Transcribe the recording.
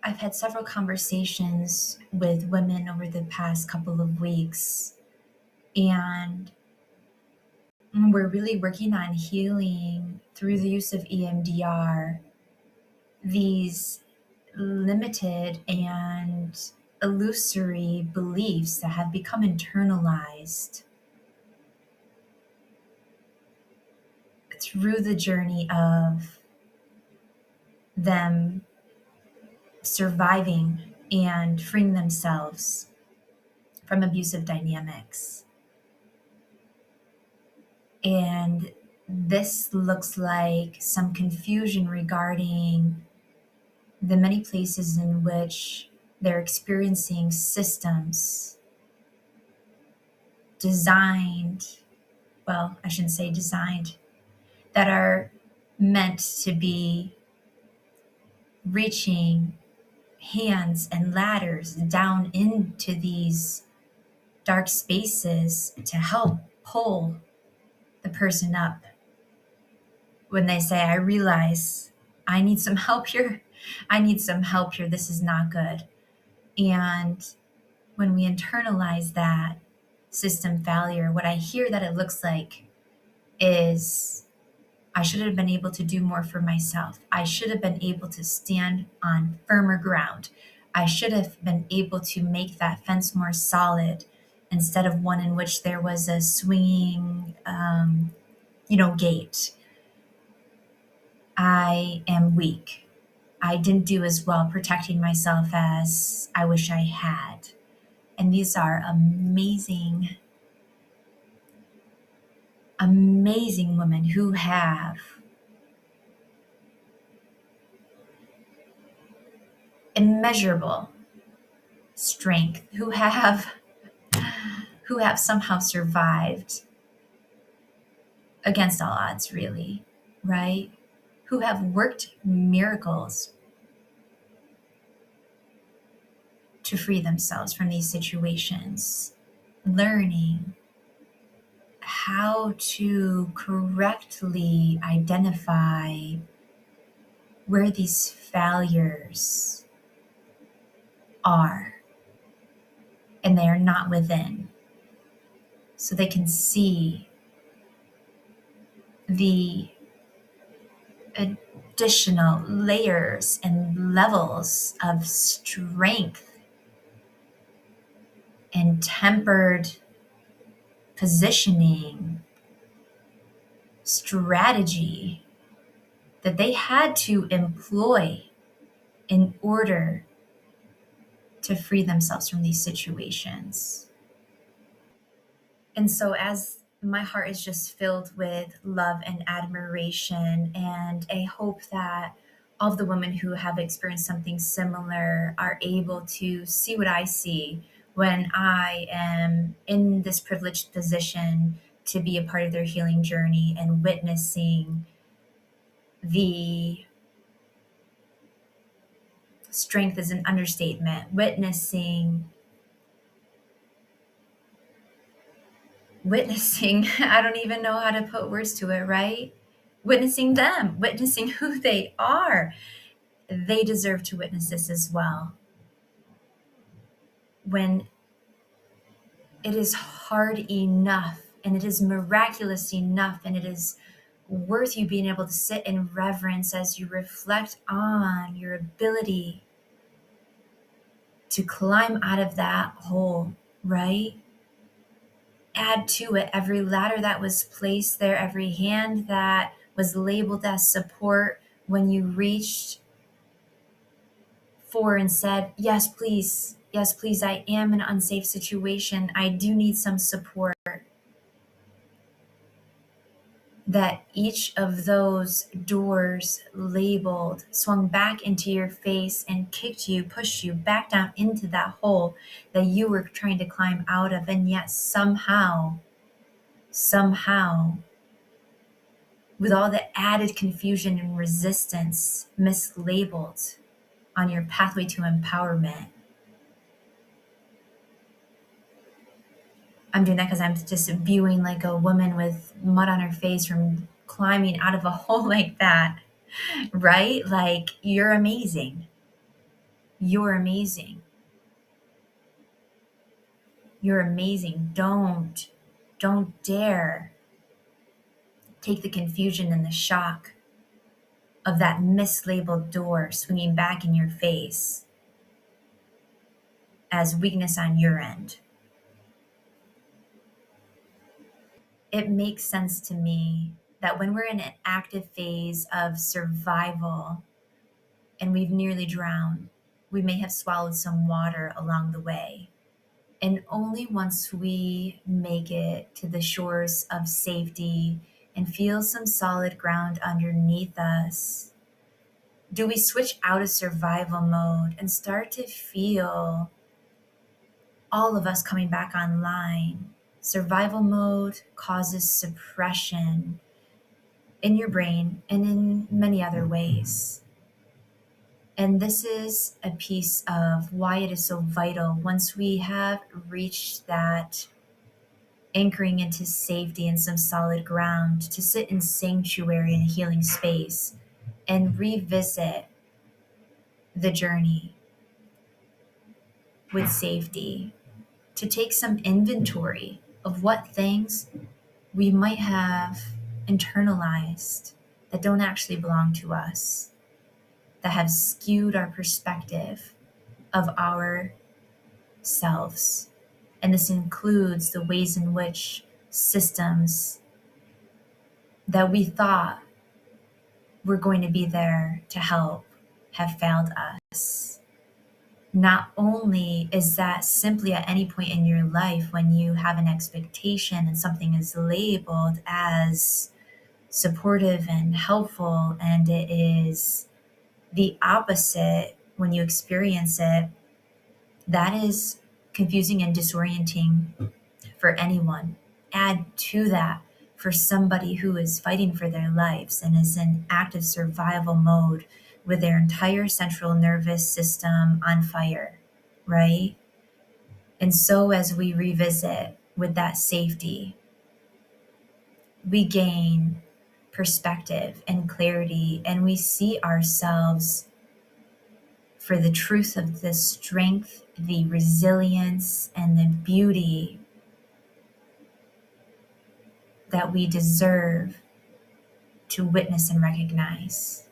I've had several conversations with women over the past couple of weeks, and we're really working on healing through the use of EMDR these limited and illusory beliefs that have become internalized through the journey of them surviving and freeing themselves from abusive dynamics. And this looks like some confusion regarding the many places in which they're experiencing systems designed, well, I shouldn't say designed, that are meant to be reaching hands and ladders down into these dark spaces to help pull the person up. When they say, I realize I need some help here, this is not good. And when we internalize that system failure, what I hear that it looks like is, I should have been able to do more for myself. I should have been able to stand on firmer ground. I should have been able to make that fence more solid instead of one in which there was a swinging, gate. I am weak. I didn't do as well protecting myself as I wish I had. And these are amazing, amazing women who have immeasurable strength, who have somehow survived against all odds, really, right? Who have worked miracles to free themselves from these situations, learning how to correctly identify where these failures are, and they are not within, so they can see the additional layers and levels of strength and tempered positioning strategy that they had to employ in order to free themselves from these situations. And so, as my heart is just filled with love and admiration, and a hope that all of the women who have experienced something similar are able to see what I see when I am in this privileged position to be a part of their healing journey and witnessing the strength is an understatement, witnessing I don't even know how to put words to it, right? Witnessing them, witnessing who they are. They deserve to witness this as well. When it is hard enough, and it is miraculous enough, and it is worth you being able to sit in reverence as you reflect on your ability to climb out of that hole, right? Add to it every ladder that was placed there, every hand that was labeled as support when you reached for and said, yes, please, I am in an unsafe situation. I do need some support. That each of those doors labeled swung back into your face and kicked you, pushed you back down into that hole that you were trying to climb out of. And yet somehow, with all the added confusion and resistance mislabeled on your pathway to empowerment. I'm doing that because I'm just viewing like a woman with mud on her face from climbing out of a hole like that, right? Like, you're amazing. You're amazing. You're amazing. Don't dare take the confusion and the shock of that mislabeled door swinging back in your face as weakness on your end. It makes sense to me that when we're in an active phase of survival and we've nearly drowned, we may have swallowed some water along the way. And only once we make it to the shores of safety and feel some solid ground underneath us do we switch out of survival mode and start to feel all of us coming back online. Survival mode causes suppression in your brain and in many other ways. And this is a piece of why it is so vital once we have reached that anchoring into safety and some solid ground to sit in sanctuary and a healing space and revisit the journey with safety, to take some inventory of what things we might have internalized that don't actually belong to us, that have skewed our perspective of ourselves. And this includes the ways in which systems that we thought were going to be there to help have failed us. Not only is that simply at any point in your life when you have an expectation and something is labeled as supportive and helpful, and it is the opposite when you experience it, that is confusing and disorienting for anyone. Add to that for somebody who is fighting for their lives and is in active survival mode with their entire central nervous system on fire, right? And so as we revisit with that safety, we gain perspective and clarity, and we see ourselves for the truth of the strength, the resilience, and the beauty that we deserve to witness and recognize.